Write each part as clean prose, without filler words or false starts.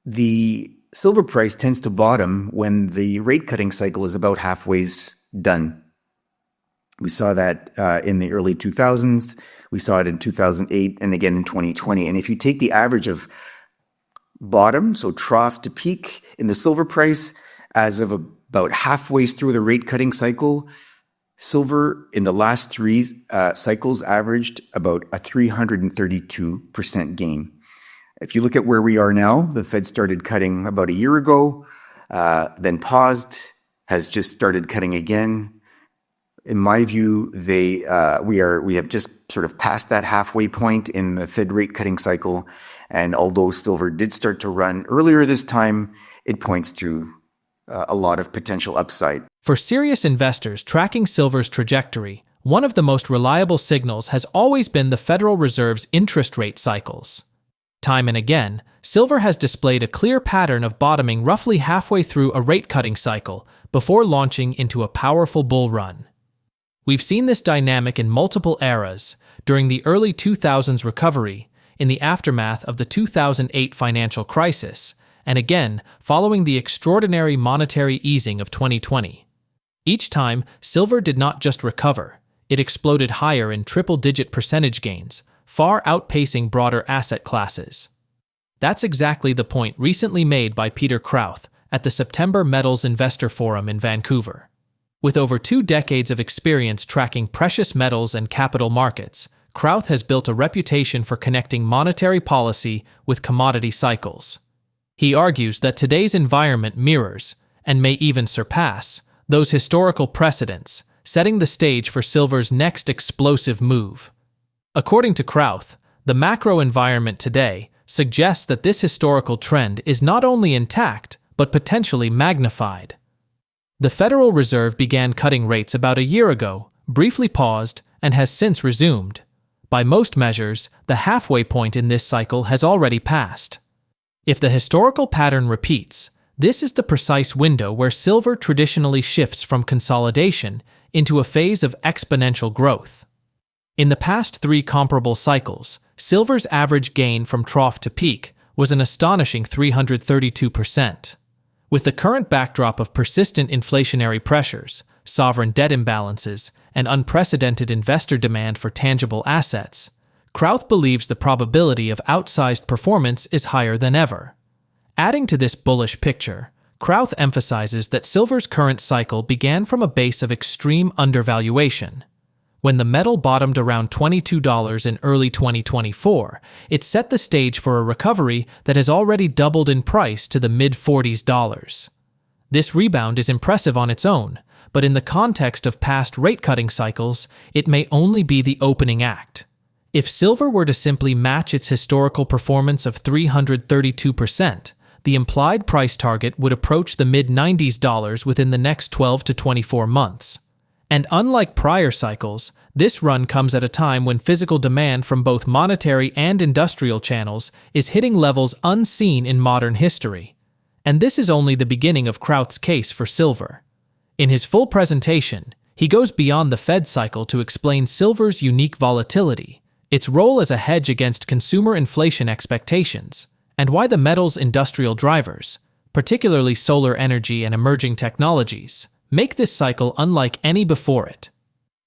the silver price tends to bottom when the rate cutting cycle is about halfway done. We saw that in the early 2000s. We saw it in 2008 and again in 2020. And if you take the average of bottom, so trough to peak in the silver price, as of about halfway through the rate cutting cycle, silver in the last three cycles averaged about a 332% gain. If you look at where we are now, the Fed started cutting about a year ago, then paused, has just started cutting again. In my view, we have just sort of passed that halfway point in the Fed rate cutting cycle. And although silver did start to run earlier this time, it points to a lot of potential upside. For serious investors tracking silver's trajectory, one of the most reliable signals has always been the Federal Reserve's interest rate cycles. Time and again, silver has displayed a clear pattern of bottoming roughly halfway through a rate-cutting cycle before launching into a powerful bull run. We've seen this dynamic in multiple eras, during the early 2000s recovery, in the aftermath of the 2008 financial crisis, and again following the extraordinary monetary easing of 2020. Each time, silver did not just recover, it exploded higher in triple-digit percentage gains, far outpacing broader asset classes. That's exactly the point recently made by Peter Krauth at the September Metals Investor Forum in Vancouver. With over 2 decades of experience tracking precious metals and capital markets, Krauth has built a reputation for connecting monetary policy with commodity cycles. He argues that today's environment mirrors, and may even surpass, those historical precedents, setting the stage for silver's next explosive move. According to Krauth, the macro environment today suggests that this historical trend is not only intact, but potentially magnified. The Federal Reserve began cutting rates about a year ago, briefly paused, and has since resumed. By most measures, the halfway point in this cycle has already passed. If the historical pattern repeats, this is the precise window where silver traditionally shifts from consolidation into a phase of exponential growth. In the past 3 comparable cycles, silver's average gain from trough to peak was an astonishing 332%. With the current backdrop of persistent inflationary pressures, sovereign debt imbalances, and unprecedented investor demand for tangible assets, Krauth believes the probability of outsized performance is higher than ever. Adding to this bullish picture, Krauth emphasizes that silver's current cycle began from a base of extreme undervaluation. When the metal bottomed around $22 in early 2024, it set the stage for a recovery that has already doubled in price to the mid-$40s. This rebound is impressive on its own, but in the context of past rate-cutting cycles, it may only be the opening act. If silver were to simply match its historical performance of 332%, the implied price target would approach the mid-$90s within the next 12 to 24 months. And unlike prior cycles, this run comes at a time when physical demand from both monetary and industrial channels is hitting levels unseen in modern history. And this is only the beginning of Krauth's case for silver. In his full presentation, he goes beyond the Fed cycle to explain silver's unique volatility, its role as a hedge against consumer inflation expectations, and why the metal's industrial drivers, particularly solar energy and emerging technologies, make this cycle unlike any before it.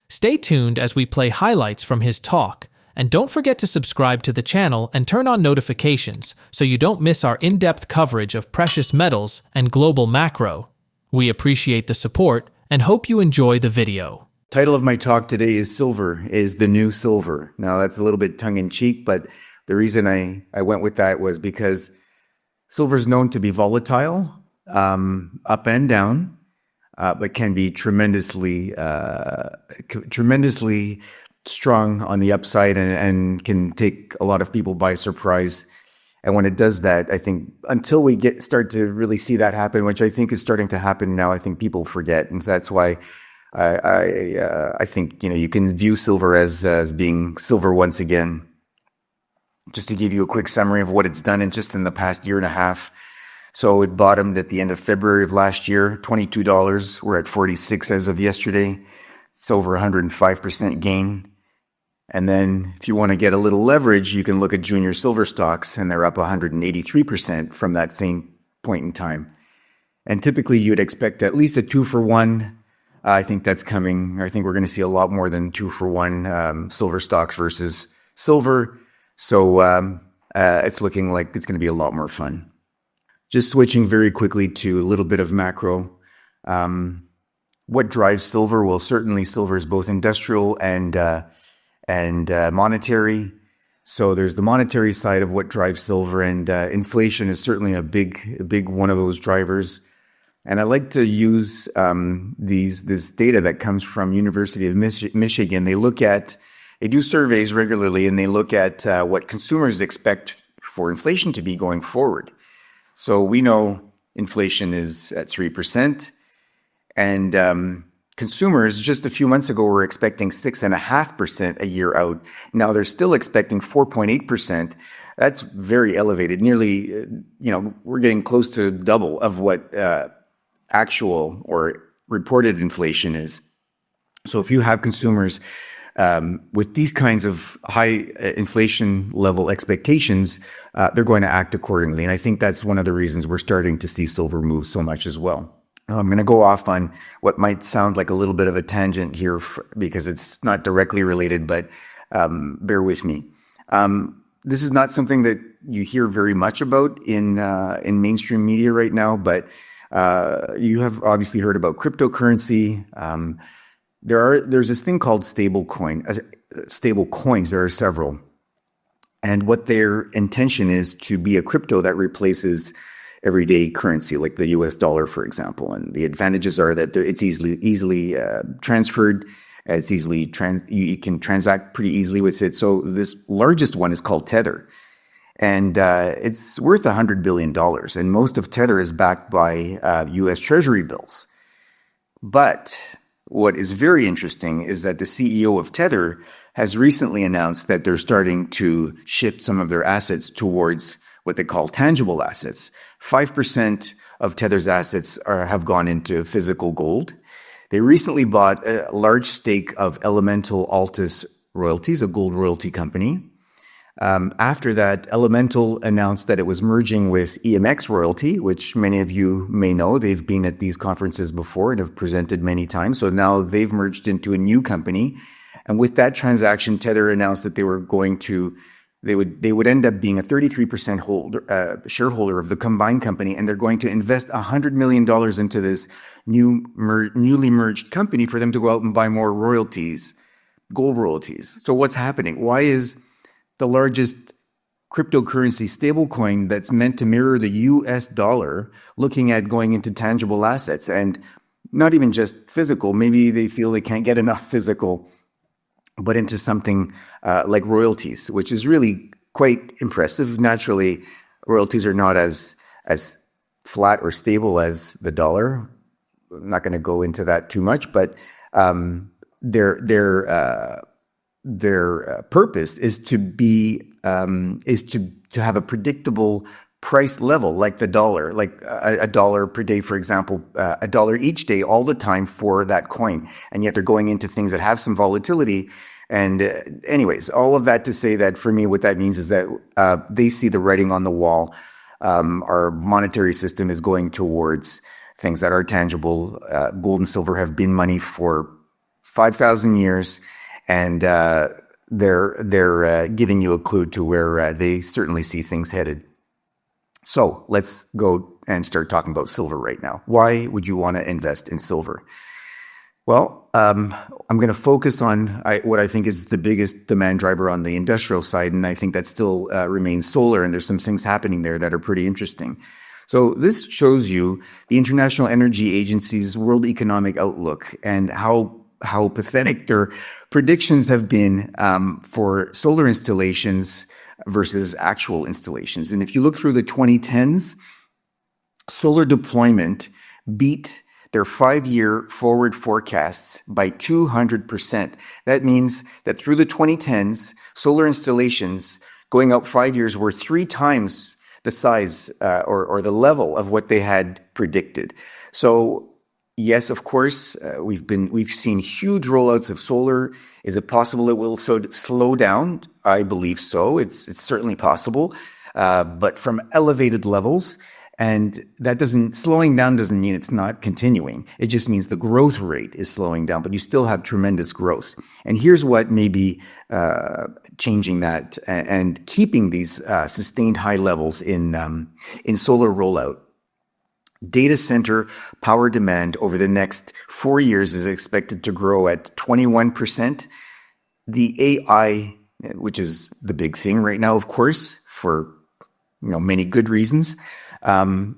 Stay tuned as we play highlights from his talk, and don't forget to subscribe to the channel and turn on notifications so you don't miss our in-depth coverage of precious metals and global macro. We appreciate the support and hope you enjoy the video. Title of my talk today is Silver is the New Silver. Now that's a little bit tongue-in-cheek, but the reason I went with that was because silver is known to be volatile, up and down, but can be tremendously strong on the upside and can take a lot of people by surprise. And when it does that, I think until we start to really see that happen, which I think is starting to happen now, I think people forget, and so that's why I think you can view silver as being silver once again. Just to give you a quick summary of what it's done in the past year and a half. So it bottomed at the end of February of last year, $22. We're at 46 as of yesterday. It's over 105% gain. And then if you want to get a little leverage, you can look at junior silver stocks, and they're up 183% from that same point in time. And typically you'd expect at least a 2-for-1. I think that's coming. I think we're going to see a lot more than 2-for-1 silver stocks versus silver. So it's looking like it's going to be a lot more fun. Just switching very quickly to a little bit of macro. What drives silver? Well, certainly silver is both industrial and monetary. So there's the monetary side of what drives silver, and inflation is certainly a big one of those drivers. And I like to use this data that comes from University of Michigan. They do surveys regularly, and they look at what consumers expect for inflation to be going forward. So we know inflation is at 3%, and consumers just a few months ago were expecting 6.5% a year out. Now they're still expecting 4.8%. That's very elevated. Nearly, we're getting close to double of what actual or reported inflation is. So if you have consumers with these kinds of high inflation level expectations, they're going to act accordingly. And I think that's one of the reasons we're starting to see silver move so much as well. I'm going to go off on what might sound like a little bit of a tangent here because it's not directly related, but bear with me. This is not something that you hear very much about in mainstream media right now, but you have obviously heard about cryptocurrency. There's this thing called stablecoins. There are several. And what their intention is to be a crypto that replaces everyday currency, like the US dollar, for example. And the advantages are that it's easily transferred. It's you can transact pretty easily with it. So this largest one is called Tether. And it's worth $100 billion. And most of Tether is backed by US Treasury bills. But what is very interesting is that the CEO of Tether has recently announced that they're starting to shift some of their assets towards what they call tangible assets. 5% of Tether's assets have gone into physical gold. They recently bought a large stake of Elemental Altus Royalties, a gold royalty company. After that, Elemental announced that it was merging with EMX Royalty, which many of you may know. They've been at these conferences before and have presented many times. So now they've merged into a new company. And with that transaction, Tether announced that they would end up being a 33% shareholder of the combined company, and they're going to invest $100 million into this newly merged company for them to go out and buy more royalties, gold royalties. So what's happening? Why is the largest cryptocurrency stablecoin that's meant to mirror the US dollar looking at going into tangible assets, and not even just physical? Maybe they feel they can't get enough physical, but into something like royalties, which is really quite impressive. Naturally, royalties are not as flat or stable as the dollar. I'm not going to go into that too much, but their purpose is to have a predictable price level, like the dollar, like a dollar per day, for example, a dollar each day, all the time for that coin. And yet they're going into things that have some volatility. And anyways, all of that to say that for me, what that means is that they see the writing on the wall. Our monetary system is going towards things that are tangible. Gold and silver have been money for 5,000 years. And they're giving you a clue to where they certainly see things headed. So let's go and start talking about silver right now. Why would you want to invest in silver? Well, I'm going to focus on what I think is the biggest demand driver on the industrial side, and I think that still remains solar, and there's some things happening there that are pretty interesting. So this shows you the International Energy Agency's World Economic Outlook and how pathetic their predictions have been for solar installations versus actual installations. And if you look through the 2010s, solar deployment beat their 5-year forward forecasts by 200%. That means that through the 2010s, solar installations going out 5 years were 3 times the size or the level of what they had predicted. So yes, of course, we've seen huge rollouts of solar. Is it possible it will slow down? I believe so. It's certainly possible, but from elevated levels. And slowing down doesn't mean it's not continuing. It just means the growth rate is slowing down, but you still have tremendous growth. And here's what may be changing that and keeping these sustained high levels in solar rollout. Data center power demand over the next 4 years is expected to grow at 21%. The AI, which is the big thing right now, of course, for many good reasons,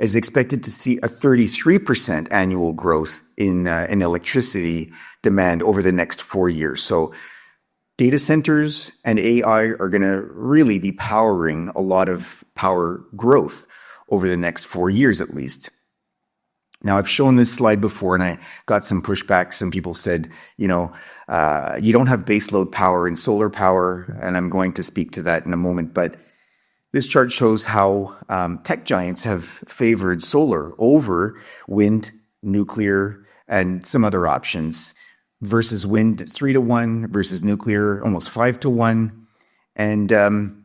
is expected to see a 33% annual growth in electricity demand over the next 4 years. So data centers and AI are going to really be powering a lot of power growth over the next 4 years at least. Now, I've shown this slide before and I got some pushback. Some people said, you don't have baseload power and solar power, and I'm going to speak to that in a moment. But this chart shows how tech giants have favored solar over wind, nuclear, and some other options, versus wind 3-1 versus nuclear almost 5-1. And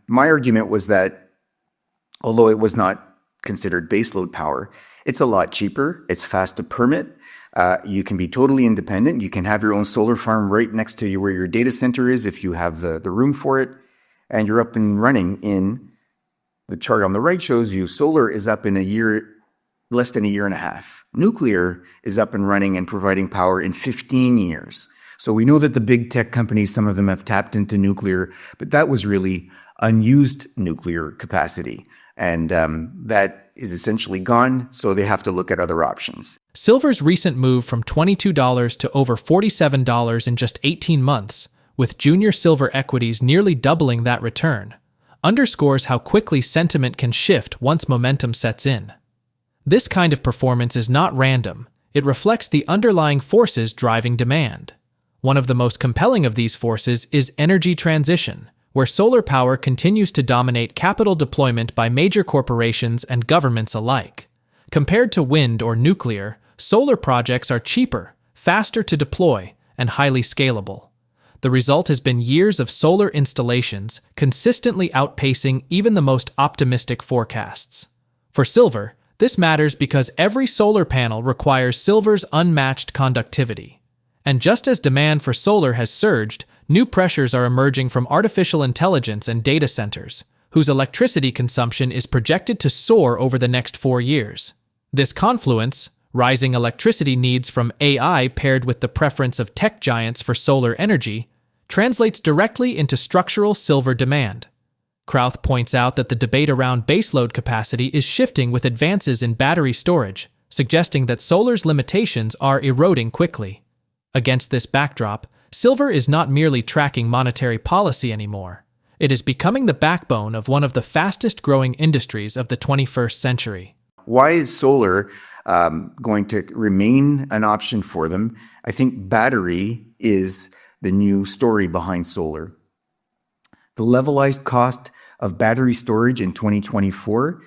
my argument was that although it was not considered baseload power, it's a lot cheaper. It's fast to permit. You can be totally independent. You can have your own solar farm right next to you where your data center is if you have the room for it, and you're up and running in. The chart on the right shows you solar is up in less than a year and a half. Nuclear is up and running and providing power in 15 years. So we know that the big tech companies, some of them have tapped into nuclear, but that was really unused nuclear capacity. And that is essentially gone, so they have to look at other options. Silver's recent move from $22 to over $47 in just 18 months, with junior silver equities nearly doubling that return, underscores how quickly sentiment can shift once momentum sets in. This kind of performance is not random. It reflects the underlying forces driving demand. One of the most compelling of these forces is energy transition, where solar power continues to dominate capital deployment by major corporations and governments alike. Compared to wind or nuclear, solar projects are cheaper, faster to deploy, and highly scalable. The result has been years of solar installations, consistently outpacing even the most optimistic forecasts. For silver, this matters because every solar panel requires silver's unmatched conductivity. And just as demand for solar has surged, new pressures are emerging from artificial intelligence and data centers, whose electricity consumption is projected to soar over the next 4 years. This confluence, rising electricity needs from AI paired with the preference of tech giants for solar energy, translates directly into structural silver demand. Krauth points out that the debate around baseload capacity is shifting with advances in battery storage, suggesting that solar's limitations are eroding quickly. Against this backdrop, silver is not merely tracking monetary policy anymore. It is becoming the backbone of one of the fastest-growing industries of the 21st century. Why is solar going to remain an option for them? I think battery is the new story behind solar. The levelized cost of battery storage in 2024,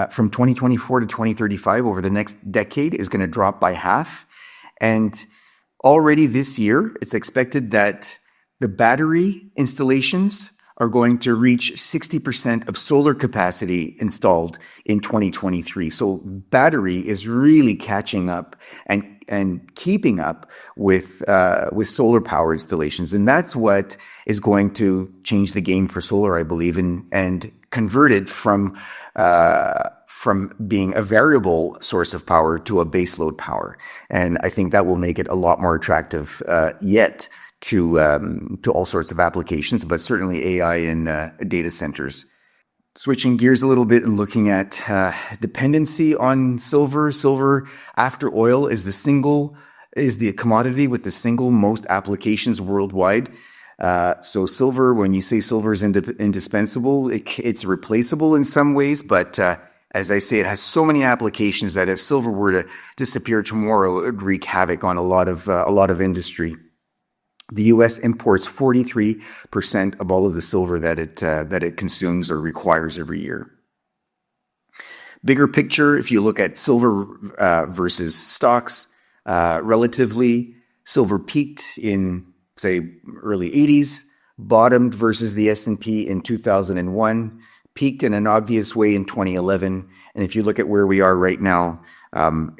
from 2024 to 2035 over the next decade, is going to drop by half. And already this year, it's expected that the battery installations are going to reach 60% of solar capacity installed in 2023. So battery is really catching up and keeping up with solar power installations. And that's what is going to change the game for solar, I believe, and convert it from being a variable source of power to a baseload power. And I think that will make it a lot more attractive yet to all sorts of applications, but certainly AI and data centers. Switching gears a little bit and looking at dependency on silver. Silver, after oil, is the commodity with the single most applications worldwide. So silver, when you say silver is indispensable, it's replaceable in some ways, but as I say, it has so many applications that if silver were to disappear tomorrow, it would wreak havoc on a lot of industry. The U.S. imports 43% of all of the silver that it consumes or requires every year. Bigger picture, if you look at silver versus stocks, relatively. Silver peaked in, say, early 80s, bottomed versus the S&P in 2001, peaked in an obvious way in 2011. And if you look at where we are right now,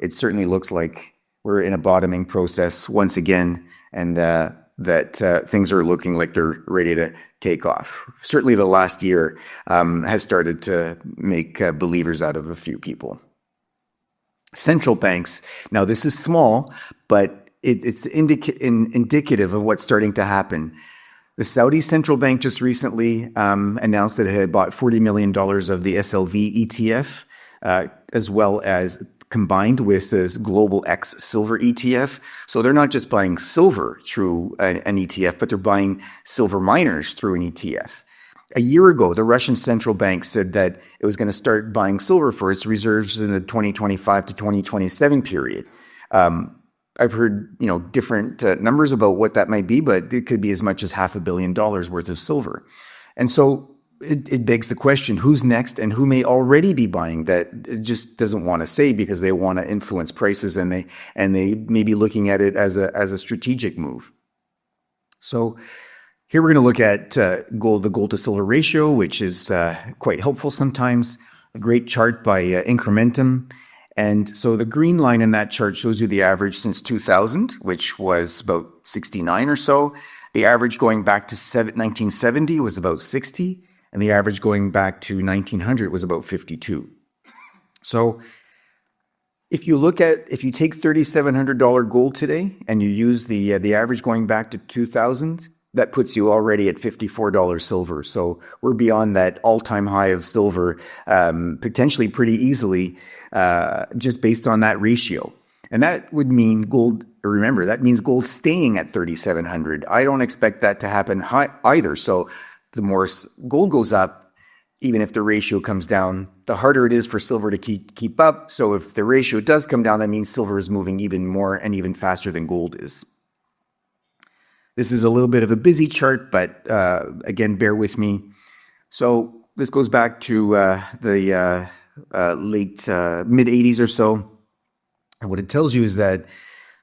it certainly looks like we're in a bottoming process once again, and that things are looking like they're ready to take off. Certainly the last year has started to make believers out of a few people. Central banks, now this is small, but it's indicative of what's starting to happen. The Saudi central bank just recently announced that it had bought $40 million of the SLV ETF, as well as combined with this Global X Silver ETF. So they're not just buying silver through an ETF, but they're buying silver miners through an ETF. A year ago, the Russian central bank said that it was going to start buying silver for its reserves in the 2025 to 2027 period. I've heard, different numbers about what that might be, but it could be as much as $500 million worth of silver. And so it begs the question, who's next and who may already be buying that it just doesn't want to say because they want to influence prices and they may be looking at it as a strategic move. So here we're going to look at the gold to silver ratio, which is quite helpful sometimes. A great chart by Incrementum. And so the green line in that chart shows you the average since 2000, which was about 69 or so. The average going back to 1970 was about 60, and the average going back to 1900 was about 52. So if you take $3,700 gold today and you use the average going back to 2000, that puts you already at $54 silver. So we're beyond that all-time high of silver, potentially pretty easily, just based on that ratio. And that would mean gold, remember, that means gold staying at 3,700. I don't expect that to happen either. So the more gold goes up, even if the ratio comes down, the harder it is for silver to keep up. So if the ratio does come down, that means silver is moving even more and even faster than gold is. This is a little bit of a busy chart, but again, bear with me. So this goes back to the late mid-80s or so. And what it tells you is that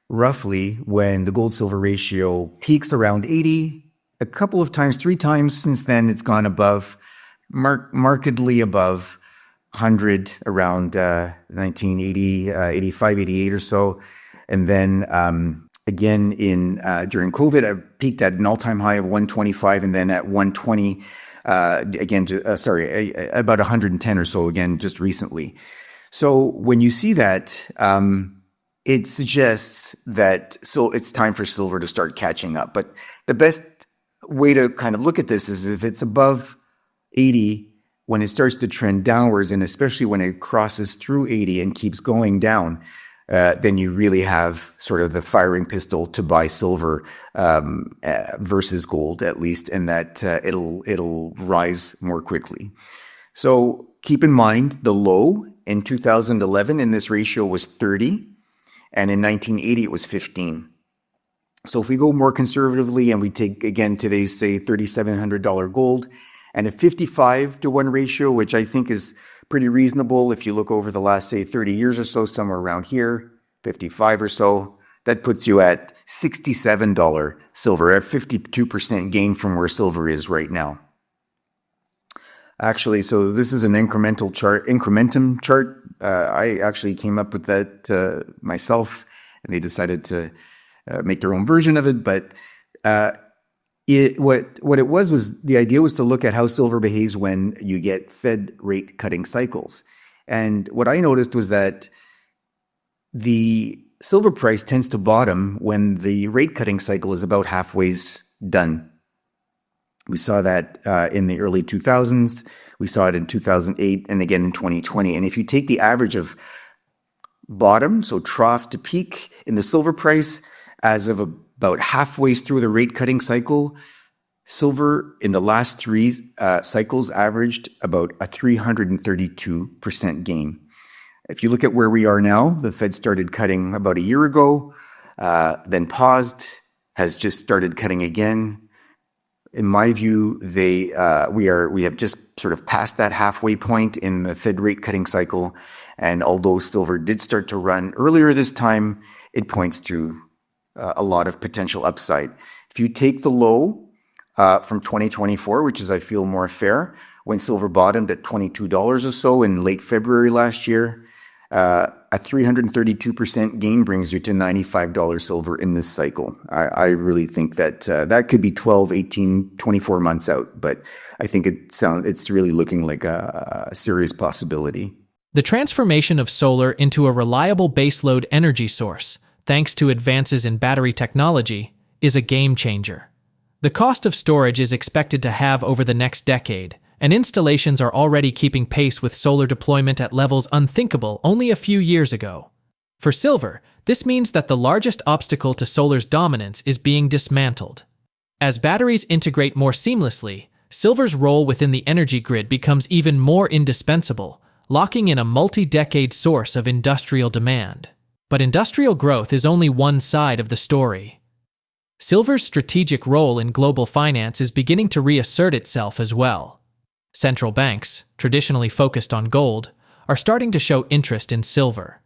roughly when the gold-silver ratio peaks around 80, a couple of times, 3 times since then, it's gone above, markedly above 100 around 1980, 85, 88 or so. And then again, during COVID, I peaked at an all-time high of 125, and then at 120, about 110 or so again, just recently. So when you see that, it suggests that it's time for silver to start catching up. But the best way to kind of look at this is if it's above 80, when it starts to trend downwards, and especially when it crosses through 80 and keeps going down, then you really have sort of the firing pistol to buy silver versus gold, at least, and that it'll rise more quickly. So keep in mind the low in 2011 in this ratio was 30, and in 1980 it was 15. So if we go more conservatively and we take, again, today's, say, $3,700 gold and a 55-to-1 ratio, which I think is pretty reasonable if you look over the last, say, 30 years or so, somewhere around here, 55 or so, that puts you at $67 silver, a 52% gain from where silver is right now. Actually, so this is an incrementum chart. I actually came up with that myself, and they decided to make their own version of it. But what it was the idea was to look at how silver behaves when you get Fed rate cutting cycles. And what I noticed was that the silver price tends to bottom when the rate cutting cycle is about halfway done. We saw that in the early 2000s. We saw it in 2008 and again in 2020. And if you take the average of bottom, so trough to peak in the silver price, as of about halfway through the rate cutting cycle, silver in the last 3 cycles averaged about a 332% gain. If you look at where we are now, the Fed started cutting about a year ago, then paused, has just started cutting again. In my view, we have just sort of passed that halfway point in the Fed rate cutting cycle. And although silver did start to run earlier this time, it points to a lot of potential upside. If you take the low from 2024, which is, I feel, more fair, when silver bottomed at $22 or so in late February last year, a 332% gain brings you to $95 silver in this cycle. I really think that that could be 12, 18, 24 months out, but I think it's really looking like a serious possibility. The transformation of solar into a reliable baseload energy source, thanks to advances in battery technology, is a game changer. The cost of storage is expected to halve over the next decade, and installations are already keeping pace with solar deployment at levels unthinkable only a few years ago. For silver, this means that the largest obstacle to solar's dominance is being dismantled. As batteries integrate more seamlessly, silver's role within the energy grid becomes even more indispensable, locking in a multi-decade source of industrial demand. But industrial growth is only one side of the story. Silver's strategic role in global finance is beginning to reassert itself as well. Central banks, traditionally focused on gold, are starting to show interest in silver.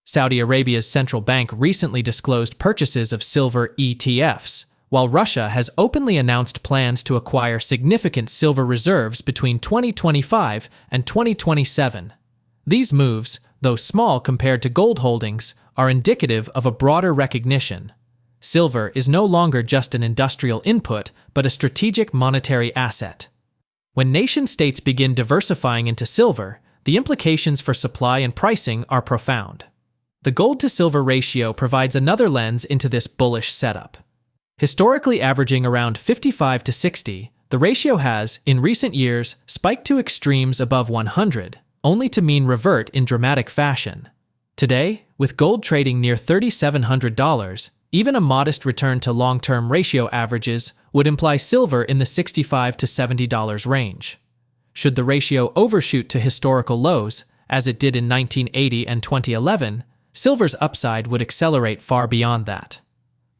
Saudi Arabia's central bank recently disclosed purchases of silver ETFs, while Russia has openly announced plans to acquire significant silver reserves between 2025 and 2027. These moves, though small compared to gold holdings, are indicative of a broader recognition. Silver is no longer just an industrial input, but a strategic monetary asset. When nation-states begin diversifying into silver, the implications for supply and pricing are profound. The gold-to-silver ratio provides another lens into this bullish setup. Historically averaging around 55 to 60, the ratio has, in recent years, spiked to extremes above 100, only to mean revert in dramatic fashion. Today, with gold trading near $3,700, even a modest return to long-term ratio averages would imply silver in the $65 to $70 range. Should the ratio overshoot to historical lows, as it did in 1980 and 2011, silver's upside would accelerate far beyond that.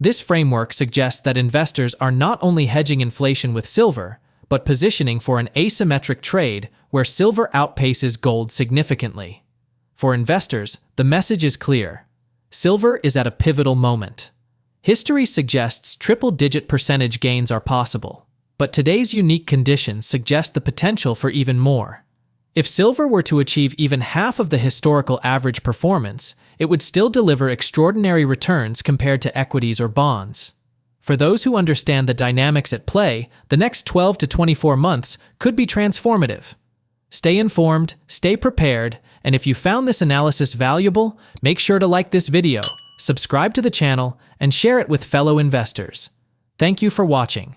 This framework suggests that investors are not only hedging inflation with silver, but positioning for an asymmetric trade where silver outpaces gold significantly. For investors, the message is clear. Silver is at a pivotal moment. History suggests triple-digit percentage gains are possible, but today's unique conditions suggest the potential for even more. If silver were to achieve even half of the historical average performance, it would still deliver extraordinary returns compared to equities or bonds. For those who understand the dynamics at play, the next 12 to 24 months could be transformative. Stay informed, stay prepared, and if you found this analysis valuable, make sure to like this video, subscribe to the channel, and share it with fellow investors. Thank you for watching.